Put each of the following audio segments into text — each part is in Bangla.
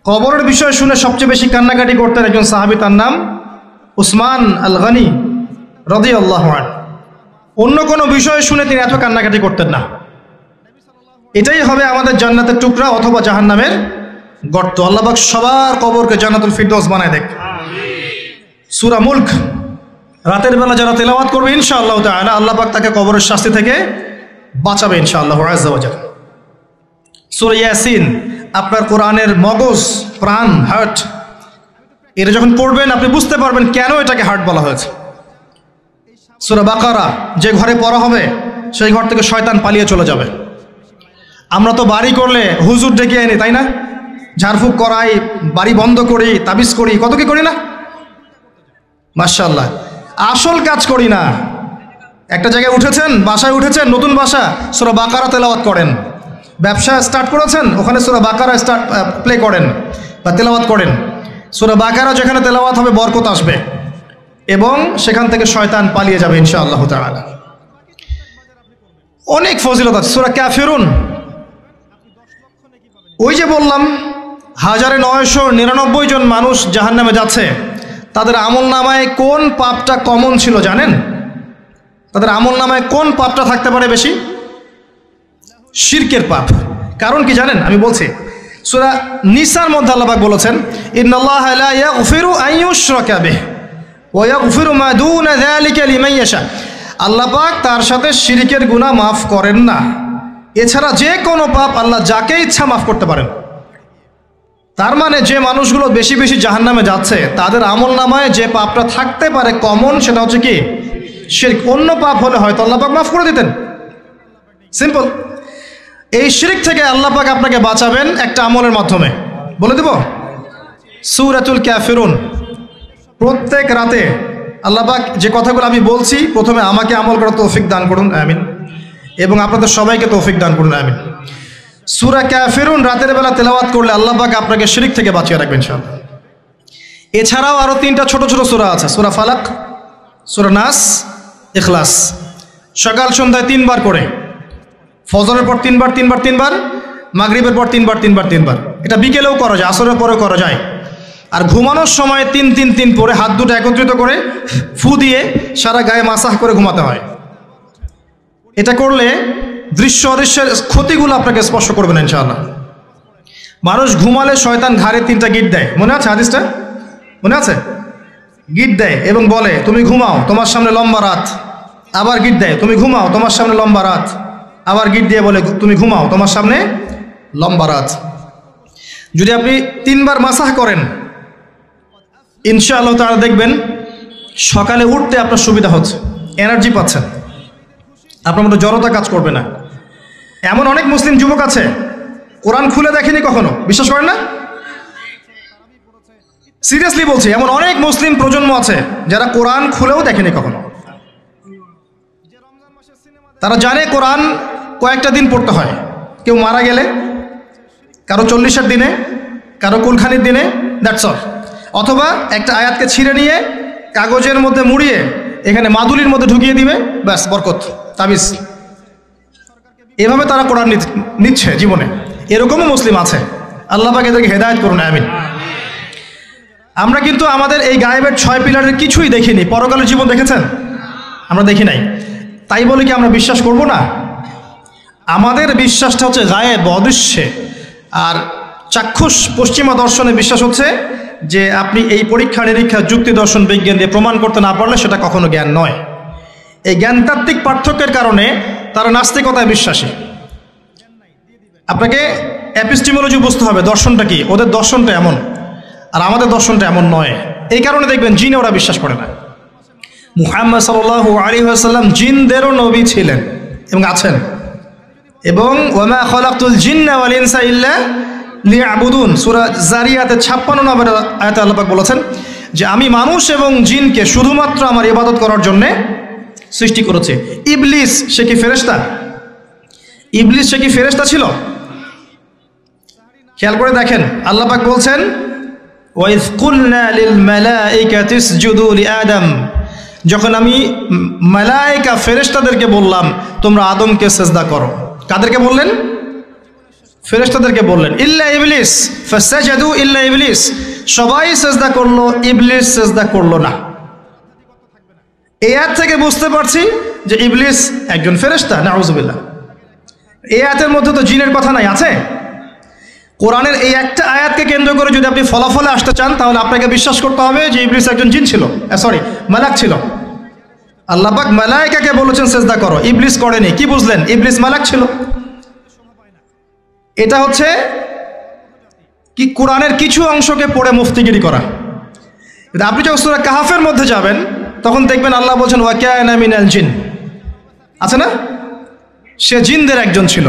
কবরের বিষয় শুনে সবচেয়ে বেশি কান্নাকাটি করতেন একজন সাহাবী, তার নাম উসমান আল গনি রাদিয়াল্লাহু আনহু। অন্য কোনো বিষয় শুনে তিনি এত কান্নাকাটি করতেন না। এটাই হবে আমাদের জান্নাতের টুকরা অথবা জাহান্নামের গর্ত। আল্লাহ পাক সবার কবরকে জান্নাতুল ফিরদৌস বানায় দেখ। সূরা মুলক রাতের বেলা যারা তেলাওয়াত করবে ইনশাআল্লাহ তাআলা আল্লাহ পাক তাকে কবরের শাস্তি থেকে বাঁচাবে ইনশাআল্লাহ আযজা ওয়া জাল। সূরা ইয়াসিন আপনার কোরআনের মগজ, প্রাণ, হার্ট, এটা যখন পড়বেন আপনি বুঝতে পারবেন কেন এটাকে হার্ট বলা হয়েছে। সূরা বাকারা যে ঘরে পড়া হবে সেই ঘর থেকে শয়তান পালিয়ে চলে যাবে। আমরা তো বাড়ি করলে হুজুর ডেকে আনি, তাই না? ঝাড়ফুঁক করাই, বাড়ি বন্ধ করি, তাবিজ করি, কত কি করি না? মাশাআল্লাহ, আসল কাজ করি না। একটা জায়গায় উঠেছেন, বাসায় উঠেছেন, নতুন বাসা, সূরা বাকারা তেলাওয়াত করেন। ব্যবসা স্টার্ট করেছেন, ওখানে সূরা বাকারা প্লে করেন বা তেলাওয়াত করেন। সূরা বাকারা যেখানে তেলাওয়াত হবে বরকত আসবে এবং সেখান থেকে শয়তান পালিয়ে যাবে ইনশাআল্লাহ তাআলা। অনেক ফজিলত আছে। সূরা কাফিরুন, ওই যে বললাম 1999 জন মানুষ জাহান্নামে যাচ্ছে, তাদের আমল নামায় কোন পাপটা কমন ছিল জানেন? তাদের আমল নামায় কোন পাপটা থাকতে পারে বেশি? শিরকের পাপ। কারণ কি জানেন? আমি বলছি, সূরা নিসার মধ্যে আল্লাহ পাক বলেছেন, ইন্নাল্লাহা লা ইয়াগফিরু আন ইউশরাকা বিহি ওয়া ইয়াগফিরু মা দুনা যালিকা লিমান ইয়াশা। আল্লাহ পাক তার সাথে শিরকের গুনাহ মাফ করেন না, এছাড়া যে কোনো পাপ আল্লাহ যাকে ইচ্ছা মাফ করতে পারেন। তার মানে যে মানুষগুলো বেশি বেশি জাহান্নামে যাচ্ছে তাদের আমল নামায় যে পাপটা থাকতে পারে কমন, সেটা হচ্ছে কি? শিরক। অন্য পাপ হলে হয়তো আল্লাহ পাক মাফ করে দিতেন, সিম্পল। এই শিরক থেকে আল্লাহ পাক আপনাকে বাঁচাবেন একটা আমলের মাধ্যমে, বলে দেব। সূরাতুল কাফিরুন প্রত্যেক রাতে আল্লাহ পাক যে কথাগুলো আমি বলছি, প্রথমে আমাকে আমল করার তৌফিক দান করুন, আমিন, এবং আপনাদের সবাইকে তৌফিক দান করুন, আমিন। সূরা কাফিরুন রাতের বেলা তেলাওয়াত করলে আল্লাহ পাক আপনাকে শিরক থেকে বাঁচিয়ে রাখবেন ইনশাআল্লাহ। এছাড়াও আরো 3টা ছোট ছোট সূরা আছে, সূরা ফালাক, সূরা নাস, ইখলাস। সকাল সন্ধ্যায় 3 বার করে, ফজরের পর 3 বার 3 বার 3 বার, মাগরিবের পর 3 বার 3 বার 3 বার। এটা বিকেলেও করা যায়, আসরের পরেও করা যায়। আর ঘুমানোর সময় 3-3-3 পরে হাত দুটো একত্রিত করে ফু দিয়ে সারা গায়ে মাসাহ করে ঘুমাতে হয়। এটা করলে দৃশ্য অদৃশ্যের ক্ষতিগুলো আপনাকে স্পর্শ করবে না ইনশাআল্লাহ। মানুষ ঘুমালে শয়তান ঘাড়ে 3টা গিট দেয়, মনে আছে হাদিসটা? মনে আছে? গিট দেয় এবং বলে তুমি ঘুমাও, তোমার সামনে লম্বা রাত। আবার গিট দেয়, তুমি ঘুমাও, তোমার সামনে লম্বা রাত। আবার গিট দিয়ে বলে তুমি ঘুমাও, তোমার সামনে লম্বা রাত। যদি আপনি 3 বার মাসাহ করেন ইনশাআল্লাহ তাআলা দেখবেন সকালে উঠতে আপনার সুবিধা হচ্ছে, এনার্জি পাচ্ছেন, আপনার মধ্যে জড়তা কাজ করবে না। এমন অনেক মুসলিম যুবক আছে কোরআন খুলে দেখেনি কখনো, বিশ্বাস করেন না? সিরিয়াসলি বলছি, এমন অনেক মুসলিম প্রজন্ম আছে যারা কোরআন খুলেও দেখেনি কখনো। তারা জানে কোরআন কয়েকটা দিন পড়তে হয়, কেউ মারা গেলে, কারো 40-এর দিনে, কারো কুলখানির দিনে, দ্যাটস অল। অথবা একটা আয়াতকে ছিঁড়ে নিয়ে কাগজের মধ্যে মুড়িয়ে এখানে মাদুলির মধ্যে ঢুকিয়ে দিবে, ব্যাস বরকত, তাবিজ। এভাবে তারা কোরআন নিচ্ছে জীবনে। এরকমও মুসলিম আছে, আল্লাহ পাক এদেরকে হেদায়েত করুন, আমিন। আমরা কিন্তু আমাদের এই গায়েবের 6 পিলারের কিছুই দেখিনি। পরকালের জীবন দেখেছেন? আমরা দেখি নাই। তাই বলে কি আমরা বিশ্বাস করব না? আমাদের বিশ্বাসটা হচ্ছে গায়েব, অদৃশ্যে। আর চাক্ষুষ পশ্চিমা দর্শনে বিশ্বাস হচ্ছে যে আপনি এই পরীক্ষা নিরীক্ষা যুক্তি দর্শন বিজ্ঞান দিয়ে প্রমাণ করতে না পারলে সেটা কখনো জ্ঞান নয়। এই জ্ঞানতাত্ত্বিক পার্থক্যের কারণে তারা নাস্তিকতায় বিশ্বাসী। আপনাকে এপিস্টিমোলজি বুঝতে হবে, দর্শনটা কি। ওদের দর্শনটা এমন আর আমাদের দর্শনটা এমন নয়। এই কারণে দেখবেন জিনে ওরা বিশ্বাস করে না। মুহাম্মদ সাল্লাল্লাহু আলাইহি ওয়াসাল্লাম জিনদেরও নবী ছিলেন এবং আছেন। এবং ওয়ামা খালাকতুল জিন্না ওয়াল ইনসা ইল্লা লিয়াবুদুন, সূরা জারিয়াতে 56 নম্বর আয়াতে আল্লাহ পাক বলেছেন যে আমি মানুষ এবং জিনকে শুধুমাত্র আমার ইবাদত করার জন্য সৃষ্টি করেছে। ইবলিস সে কি ফেরেশতা? ইবলিস সে কি ফেরেশতা ছিল? খেয়াল করে দেখেন, আল্লাহ পাক বলছেন ওয়াইজ কুলনা লিল মালাইকাতি ইসজুদু লিআদম, যখন আমি মালায়েকা ফেরেশতাদেরকে বললাম তোমরা আদমকে সিজদা করো। কাদেরকে বললেন? ফেরেশতাদেরকে বললেন ইল্লা ইবলিস ফাসাজাদু ইল্লা ইবলিস, সবাই সেজদা করলো, ইবলিস সেজদা করলো না। এই আয়াত থেকে বুঝতে পারছি যে ইবলিস একজন ফেরেশতা, নাউযুবিল্লাহ। এই আয়াতের মধ্যে তো জিনের কথা নাই, আছে? কোরআনের এই একটা আয়াতকে কেন্দ্র করে যদি আপনি ফলাফলে আসতে চান তাহলে আপনাকে বিশ্বাস করতে হবে যে ইবলিস একজন জিন ছিল, মালাক ছিল। আল্লাহ পাক মালায়েকাকে বলেছেন সেজদা করো, ইবলিস করেনি। কি বুঝলেন? ইবলিস মালাক ছিল। এটা হচ্ছে কি কোরআনের কিছু অংশকে পড়ে মুফতিগিরি করা। আপনি যখন সূরা কাহাফের মধ্যে যাবেন তখন দেখবেন আল্লাহ বলছেন ওয়া কানা মিনাল জিন, আছে না? সে জিনদের একজন ছিল।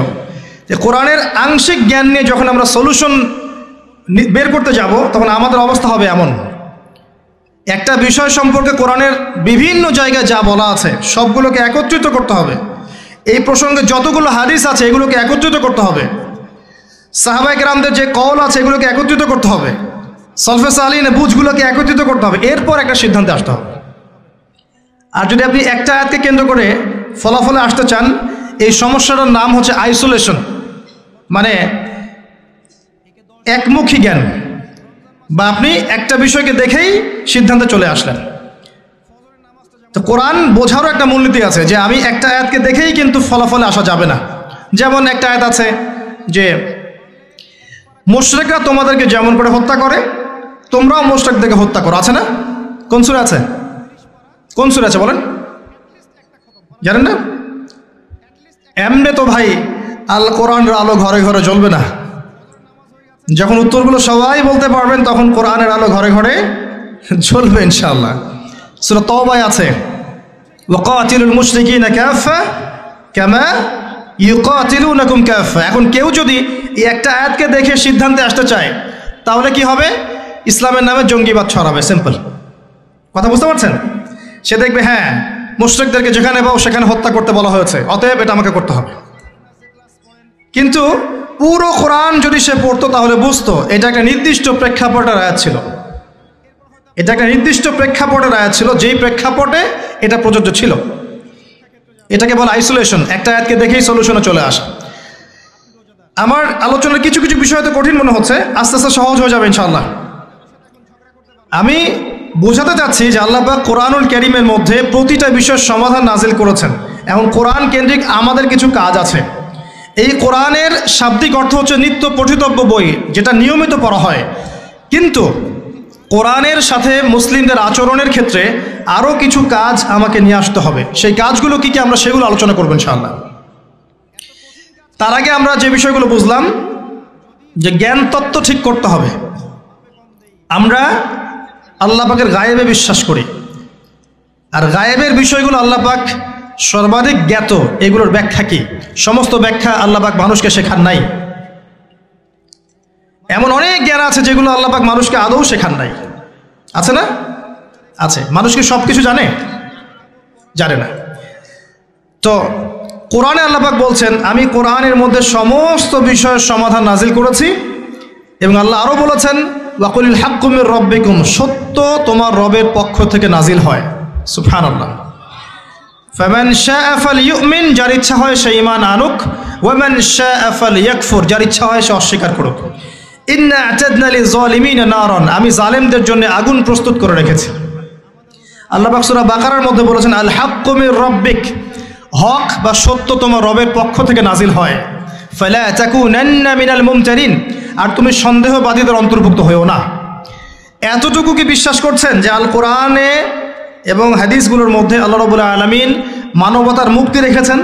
যে কোরআনের আংশিক জ্ঞান নিয়ে যখন আমরা সলিউশন বের করতে যাব তখন আমাদের অবস্থা হবে এমন, একটা বিষয় সম্পর্কে কোরআনের বিভিন্ন জায়গায় যা বলা আছে সবগুলোকে একত্রিত করতে হবে। এই প্রসঙ্গে যতগুলো হাদিস আছে এগুলোকে একত্রিত করতে হবে। সাহাবায়ে কেরামদের যে কওল আছে এগুলোকে একত্রিত করতে হবে। সলফে সালিহিনের বুঝগুলোকে একত্রিত করতে হবে, এরপর একটা সিদ্ধান্তে আসতে হবে। আর যদি আপনি একটা আয়াতকে কেন্দ্র করে ফলাফলে আসতে চান, এই সমস্যাটার নাম হচ্ছে আইসোলেশন, মানে একমুখী জ্ঞান, বা আপনি একটা বিষয়কে দেখেই সিদ্ধান্তে চলে আসলেন। তো কোরআন বোঝারও একটা মূলনীতি আছে যে আমি একটা আয়াতকে দেখেই কিন্তু ফলাফলে আসা যাবে না। যেমন একটা আয়াত আছে যে মুশরিকরা তোমাদেরকে যেমন করে হত্যা করে তোমরাও মুশরিকদেরকে হত্যা করো, আছে না? কোন সূরা আছে? কোন সূরা আছে বলেন? জানেন না? এমনে তো ভাই আল কোরআনের আলো ঘরে ঘরে জ্বলবে না। যখন উত্তরগুলো সবাই বলতে পারবেন তখন কোরআনের আলো ঘরে ঘরে জ্বলবে ইনশাআল্লাহ। সূরা তাওবায় আছে ওয়াকাতিলুল মুশরিকিনা কাফা কামা ইউকাতিলুনাকুম কাফা। এখন কেউ যদি এই একটা আয়াতকে দেখে সিদ্ধান্তে আসতে চায় তাহলে কি হবে? ইসলামের নামে জঙ্গিবাদ ছড়াবে। সিম্পল কথা, বুঝতে পারছেন? সে দেখবে হ্যাঁ মুশরিকদেরকে যেখানে পাও সেখানে হত্যা করতে বলা হয়েছে, অতএব এটা আমাকে করতে হবে। কিন্তু পুরো কোরআন যদি সে পড়তো তাহলে বুঝতো এটা একটা নির্দিষ্ট প্রেক্ষাপটের আয়াত ছিল, এটা একটা নির্দিষ্ট প্রেক্ষাপটের আয়াত ছিল, যেই প্রেক্ষাপটে এটা প্রযোজ্য ছিল। এটাকে বলে আইসোলেশন, একটা আয়াতকে দেখেই সলিউশনে চলে আসা। আমার আলোচনার কিছু কিছু বিষয় তো কঠিন মনে হচ্ছে, আস্তে আস্তে সহজ হয়ে যাবে ইনশাআল্লাহ। আমি বোঝাতে চাচ্ছি যে আল্লাহ পাক কোরআনুল কারীমের মধ্যে প্রতিটা বিষয়ের সমাধান নাজিল করেছেন। এখন কোরআন কেন্দ্রিক আমাদের কিছু কাজ আছে। এই কোরআনের শাব্দিক অর্থ হচ্ছে নিত্য পঠিতব্য বই, যেটা নিয়মিত পড়া হয়। কিন্তু কোরআনের সাথে মুসলিমদের আচরণের ক্ষেত্রে আরও কিছু কাজ আমাকে নিয়ে আসতে হবে। সেই কাজগুলো কি কি আমরা সেগুলো আলোচনা করব ইনশাআল্লাহ। তার আগে আমরা যে বিষয়গুলো বুঝলাম যে জ্ঞান তত্ত্ব ঠিক করতে হবে। আমরা আল্লাহ পাকের গায়েবে বিশ্বাস করি, আর গায়েবের বিষয়গুলো আল্লাহ পাক সর্বাধিক জ্ঞাত। এগুলোর ব্যাখ্যা কি? সমস্ত ব্যাখ্যা আল্লাহ পাক মানুষকে শেখান নাই। এমন অনেক জ্ঞান আছে যেগুলো আল্লাহ পাক মানুষকে আদৌ শেখান নাই, আছে না? আছে। মানুষ কি সব কিছু জানে? জানে না। তো কোরআনে আল্লাহ পাক বলছেন আমি কোরআনের মধ্যে সমস্ত বিষয়ের সমাধান নাজিল করেছি, এবং আল্লাহ আরও বলেছেন ওয়াকুলিল হাক্কু মির রাব্বিকুম, সত্য তোমার রবের পক্ষ থেকে নাজিল হয়। সুবহানাল্লাহ। ফামান শাআ ফালইউমিন, যার ইচ্ছা হয় সে ঈমান আনুক, ওয়ামান শাআ ফালইয়াকফুর, যার ইচ্ছা হয় সে অস্বীকার করুক। ইন্না আ'তাদনা লিয-যালিমিনা নারান, আমি জালেমদের জন্য আগুন প্রস্তুত করে রেখেছি। আল্লাহ পাক সূরা বাকারার মধ্যে বলেছেন আল হাক্কু মির রাব্বিক, হক বা সত্য তোমার রবের পক্ষ থেকে নাজিল হয়। ফালা তাকুনান্না মিনাল মুমতারিন, আর তুমি সন্দেহবাদীদের অন্তর্ভুক্ত হয়েও না। এতটুকু কি বিশ্বাস করছেন যে আল কোরআনে এবং হাদিসগুলোর মধ্যে আল্লাহ রাব্বুল আলামিন মানবতার মুক্তি রেখেছেন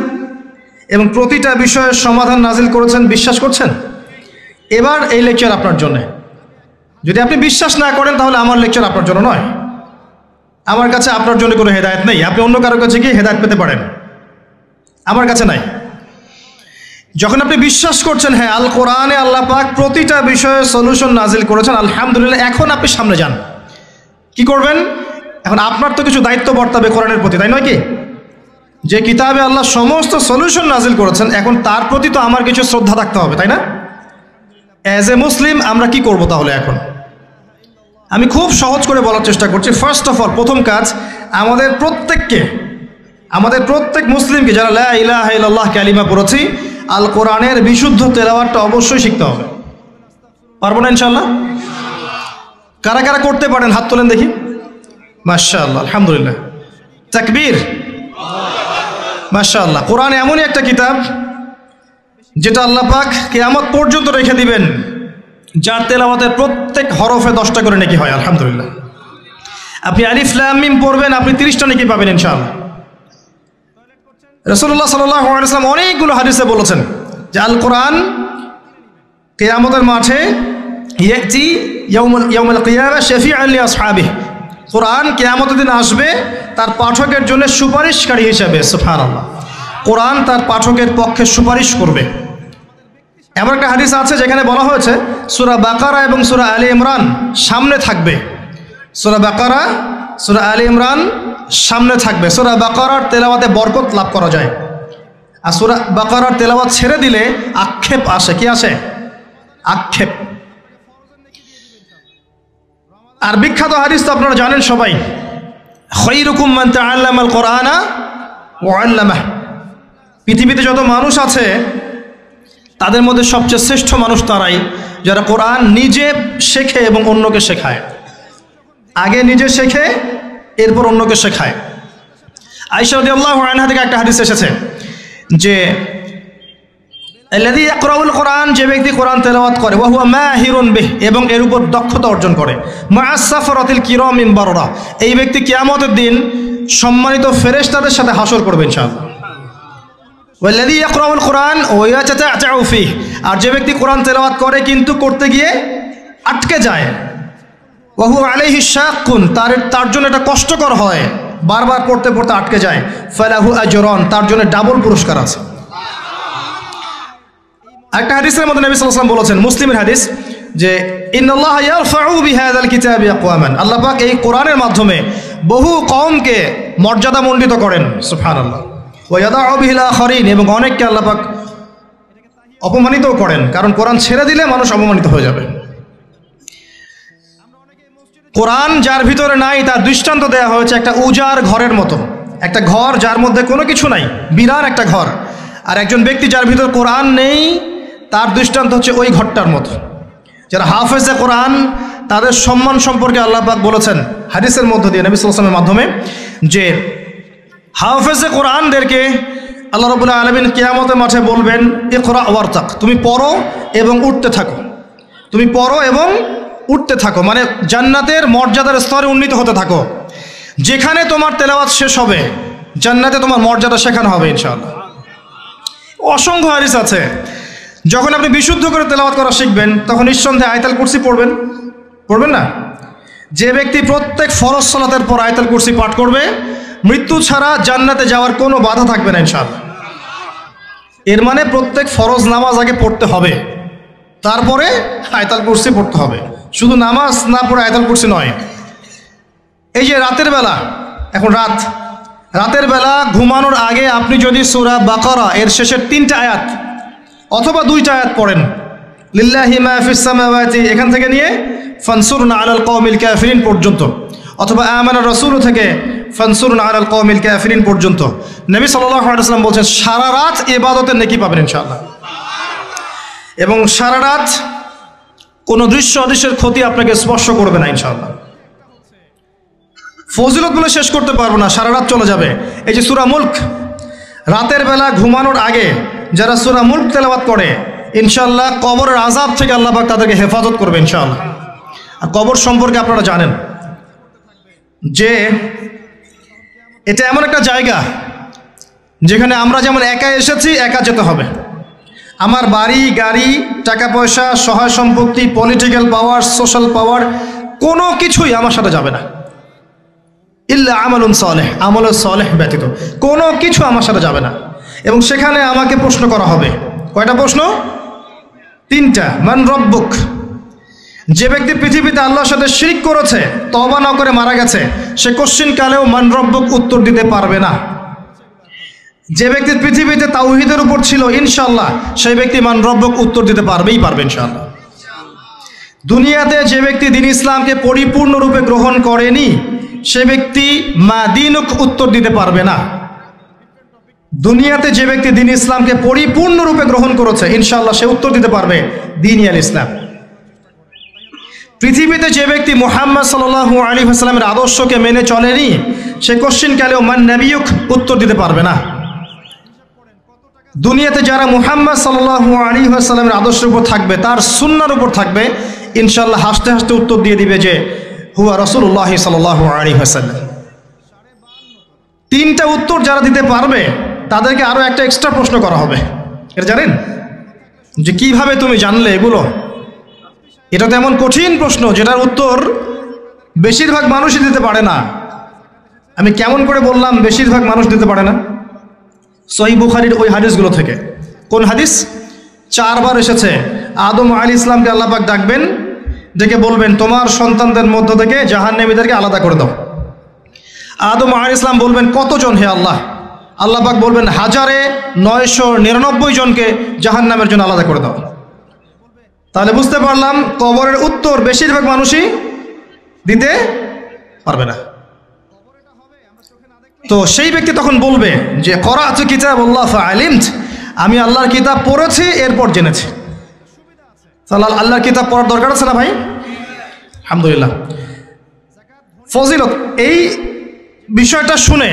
এবং প্রতিটা বিষয়ের সমাধান নাজিল করেছেন? বিশ্বাস করছেন? এবার এই লেকচার আপনার জন্য। যদি আপনি বিশ্বাস না করেন তাহলে আমার লেকচার আপনার জন্য নয়। আমার কাছে আপনার জন্য কোনো হেদায়েত নেই। আপনি অন্য কারোর কাছে গিয়ে হেদায়েত পেতে পারেন, আমার কাছে নাই। যখন আপনি বিশ্বাস করছেন হ্যাঁ আল কোরআনে আল্লাহ পাক প্রতিটা বিষয়ে সলিউশন নাজিল করেছেন, আলহামদুলিল্লাহ, এখন আপনি সামনে যান। কি করবেন? এখন আপনার তো কিছু দায়িত্ব বর্তাবে কোরআনের প্রতি, তাই নয় কি? যে কিতাবে আল্লাহ সমস্ত সলিউশন নাজিল করেছেন, এখন তার প্রতি তো আমার কিছু শ্রদ্ধা থাকতে হবে, তাই না? অ্যাজ এ মুসলিম আমরা কি করব তাহলে? এখন আমি খুব সহজ করে বলার চেষ্টা করছি। ফার্স্ট অফ অল, প্রথম কাজ আমাদের প্রত্যেক মুসলিমকে, যারা লা ইলাহা ইল্লাল্লাহ কালিমা পড়েছি, আল কোরআনের বিশুদ্ধ তেলাওয়াতটা অবশ্যই শিখতে হবে। পারবো না ইনশাআল্লাহ? কারা কারা করতে পারেন হাত তোলেন দেখি। মাশাআল্লাহ, আলহামদুলিল্লাহ, তাকবীর, মাশাআল্লাহ। কোরআন এমনই একটা কিতাব যেটা আল্লাহ পাক কিয়ামত পর্যন্ত রেখে দিবেন, যার তেলাওয়াতের প্রত্যেক হরফে 10টা করে নেকি হয়। আলহামদুলিল্লাহ। আপনি আলিফ লাম মিম পড়বেন, আপনি 30টা নেকি পাবেন ইনশাআল্লাহ। রাসূলুল্লাহ সাল্লাল্লাহু আলাইহি ওয়াসাল্লাম অনেকগুলো হাদিসে বলেছেন যে আল কোরআন কিয়ামতের মাঠে ইয়াতি ইয়াউমুল কিয়ামা শাফিআন লি আসহাবিহি, কোরআন কিয়ামতের দিন আসবে তার পাঠকের জন্য সুপারিশকারী হিসেবে। সুবহানাল্লাহ, কোরআন তার পাঠকের পক্ষে সুপারিশ করবে। এমন একটা হাদিস আছে যেখানে বলা হয়েছে সূরা বাকারা এবং সূরা আলী ইমরান সামনে থাকবে। সূরা বাকারা, সূরা আলী ইমরান সামনে থাকবে। সূরা বাকারার তেলাওয়াতে বরকত লাভ করা যায়, আর সূরা বাকারার তেলাওয়াত ছেড়ে দিলে আক্ষেপ আসে। কি আসে? আক্ষেপ। আর বিখ্যাত হাদিস তো আপনারা জানেন সবাই, খায়রুকুম মান তাআল্লামাল কোরআনা ওয়া আল্লামাহ। পৃথিবীতে যত মানুষ আছে তাদের মধ্যে সবচেয়ে শ্রেষ্ঠ মানুষ তারাই যারা কোরআন নিজে শেখে এবং অন্যকে শেখায়। আগে নিজে শেখে, এরপর অন্যকে শেখায়। আয়েশা রাদিয়াল্লাহু আনহা থেকে একটা হাদিস এসেছে যে আল্লাযী ইয়াকরাউল কোরআন, যে ব্যক্তি কোরআন তেলাওয়াত করে, ওয়া হুয়া মাহিরুন বিহি, এবং এর উপর দক্ষতা অর্জন করে, মা'আস সাফরাতিল কিরামিল বাররা, এই ব্যক্তি কিয়ামতের দিন সম্মানিত ফেরেশতাদের সাথে হাসর করবে ইনশাআল্লাহ। ওয়াল্লাযী ইয়াকরাউল কোরআন ওয়া ইয়াতাতা'উ ফিহি, আর যে ব্যক্তি কোরআন তেলাওয়াত করে কিন্তু করতে গিয়ে আটকে যায়, ওয়া হুয়া আলাইহি শাক্কুন, তার জন্য এটা কষ্টকর হয়, বারবার পড়তে পড়তে আটকে যায়, ফালাহু আজরান, তার জন্য ডাবল পুরস্কার আছে। একটা হাদিসের মধ্যে নবী সাল্লাল্লাহু আলাইহি ওয়াসাল্লাম বলেছেন, মুসলিমের হাদিস, যে ইন্নাল্লাহা ইয়ারফাউ বিহাযাল কিতাবি আকওয়ামান, আল্লাহ পাক এই কোরআনের মাধ্যমে বহু কওমকে মর্যাদামণ্ডিত করেন। সুবহানাল্লাহ। ওয়া ইয়াদাউ বিহিল আখারিন, এবং অনেককে আল্লাহ পাক অপমানিতও করেন, কারণ কোরআন ছেড়ে দিলে মানুষ অপমানিত হয়ে যাবে। কোরআন যার ভিতরে নাই তার দৃষ্টান্ত দেওয়া হয়েছে একটা উজাড় ঘরের মতো, একটা ঘর যার মধ্যে কোনো কিছু নাই, বিরাট একটা ঘর। আর একজন ব্যক্তি যার ভিতরে কোরআন নেই তার দৃষ্টান্ত হচ্ছে ওই ঘরটার মতো। যারা হাফেজে কোরআন তাদের সম্মান সম্পর্কে আল্লাহ পাক বলেছেন হাদিসের মধ্য দিয়ে, নবী সাল্লাল্লাহু আলাইহি ওয়াসাল্লামের মাধ্যমে, যে হাফেজে কোরআনদেরকে আল্লাহ রাব্বুল আলামিন কিয়ামতের মাঠে বলবেন, ইকরা ওয়ারতাক, তুমি পড়ো এবং উঠতে থাকো, তুমি পড়ো এবং উঠতে থাকো, মানে জান্নাতের মর্যাদার স্তরে উন্নীত হতে থাকো। যেখানে তোমার তেলাওয়াত শেষ হবে জান্নাতে তোমার মর্যাদা শেখানো হবে ইনশাআল্লাহ। অসংখ্য হাদিস আছে। যখন আপনি বিশুদ্ধ করে তেলাওয়াত করা শিখবেন তখন নিঃসন্দেহে আয়াতুল কুরসি পড়বেন না? যে ব্যক্তি প্রত্যেক ফরজ সালাতের পর আয়াতুল কুরসি পাঠ করবে, মৃত্যু ছাড়া জান্নাতে যাওয়ার কোনো বাধা থাকবে না ইনশাআল্লাহ। এর মানে প্রত্যেক ফরজ নামাজ আগে পড়তে হবে, তারপরে আয়াতুল কুরসি পড়তে হবে। শুধু নামাজ না পড়ে আয়াতুল কুরসি নয়। এই যে রাতের বেলা, এখন রাতের বেলা ঘুমানোর আগে আপনি যদি সূরা বাকারা এর শেষের 3টা আয়াত অথবা 2টা আয়াত পড়েন, লিল্লাহি মা ফিস সামাওয়াতি এখান থেকে নিয়ে ফানসুরনা আলাল কওমিল কাফিরিন পর্যন্ত, অথবা আমানা রাসূল থেকে ফানসুরনা আলাল কওমিল কাফিরিন পর্যন্ত, নবী সাল্লাল্লাহু আলাইহি ওয়াসাল্লাম বলেছেন সারা রাত ইবাদতের নেকি পাবেন ইনশাআল্লাহ। এবং সারা রাত কোনো দৃশ্য অদৃশ্যের ক্ষতি আপনাকে স্পর্শ করবে না ইনশাআল্লাহ। ফজিলতগুলো শেষ করতে পারবো না, সারা রাত চলে যাবে। এই যে সূরা মুলক, রাতের বেলা ঘুমানোর আগে যারা সূরা মুলক তেলাওয়াত করে ইনশাআল্লাহ কবরের আযাব থেকে আল্লাহ পাক তাদেরকে হেফাজত করবে ইনশাআল্লাহ। আর কবর সম্পর্কে আপনারা জানেন যে এটা এমন একটা জায়গা যেখানে আমরা যেমন একা এসেছি একা যেতে হবে। আমার বাড়ি গাড়ি টাকা পয়সা সহায় সম্পত্তি পলিটিক্যাল পাওয়ার সোশ্যাল পাওয়ার কোনো কিছুই আমার সাথে যাবে না, ইল্লা আমালুন সালেহ, আমল সালেহ ব্যতীত কোনো কিছু আমার সাথে যাবে না। এবং সেখানে আমাকে প্রশ্ন করা হবে। কয়টা প্রশ্ন? 3টা। মান রব্বুক, যে ব্যক্তি পৃথিবীতে আল্লাহর সাথে শিরক করেছে, তওবা না করে মারা গেছে, সে কোশ্চিন কালেও মান রব্বুক উত্তর দিতে পারবে না। যে ব্যক্তি পৃথিবীতে তাওহীদের উপর ছিল ইনশাআল্লাহ সেই ব্যক্তি মান রব্বুক উত্তর দিতে পারবে ইনশাআল্লাহ। দুনিয়াতে যে ব্যক্তি দ্বীন ইসলামকে পরিপূর্ণরূপে গ্রহণ করেনি সে ব্যক্তি মা দিনুক উত্তর দিতে পারবে না। দুনিয়াতে যে ব্যক্তি দ্বীন ইসলামকে পরিপূর্ণরূপে গ্রহণ করেছে ইনশাআল্লাহ সে উত্তর দিতে পারবে দ্বীন আল ইসলাম। পৃথিবীতে যে ব্যক্তি মুহাম্মদ সাল্লাল্লাহু আলাইহি ওয়াসাল্লামের আদর্শকে মেনে চলেনি সে কোশ্চিনকালেও মান নাবিয়ুক উত্তর দিতে পারবে না। দুনিয়াতে যারা মুহাম্মদ সাল্লাল্লাহু আলাইহি ওয়াসাল্লামের আদর্শের উপর থাকবে, তার সুন্নাহর উপর থাকবে, ইনশাআল্লাহ হাসতে হাসতে উত্তর দিয়ে দিবে যে হুয়া রাসূলুল্লাহ সাল্লাল্লাহু আলাইহি ওয়াসাল্লাম। তিনটা উত্তর যারা দিতে পারবে তাদেরকে আরো একটা এক্সট্রা প্রশ্ন করা হবে। এটা জানেন যে কিভাবে তুমি জানলে এগুলো? এটা তো এমন কঠিন প্রশ্ন যেটার উত্তর বেশিরভাগ মানুষই দিতে পারে না। আমি কেমন করে বললাম বেশিরভাগ মানুষ দিতে পারে না? সহিহ বুখারীর ওই হাদিসগুলো থেকে। কোন হাদিস? 4 বার এসেছে আদম আলাইহিস সালামকে আল্লাহ পাক ডাকবেন, ডেকে বলবেন তোমার সন্তানদের মধ্য থেকে জাহান্নামীদেরকে আলাদা করে দাও। আদম আলাইহিস সালাম বলবেন কতজন হে আল্লাহ? আল্লাহ পাক বলবেন 1999 জনকে জাহান্নামের জন্য আলাদা করে দাও। তাহলে বুঝতে পারলাম কবরের উত্তর বেশিরভাগ মানুষই দিতে পারবে না। তো সেই ব্যক্তি তখন বলবে যে করাতু কিতাবাল্লাহ ফাআলিমত, আমি আল্লাহর কিতাব পড়েছি এরপর জেনেছি। তাহলে আল্লাহর কিতাব পড়ার দরকার আছে না ভাই? আলহামদুলিল্লাহ। ফজিলত এই বিষয়টা শুনে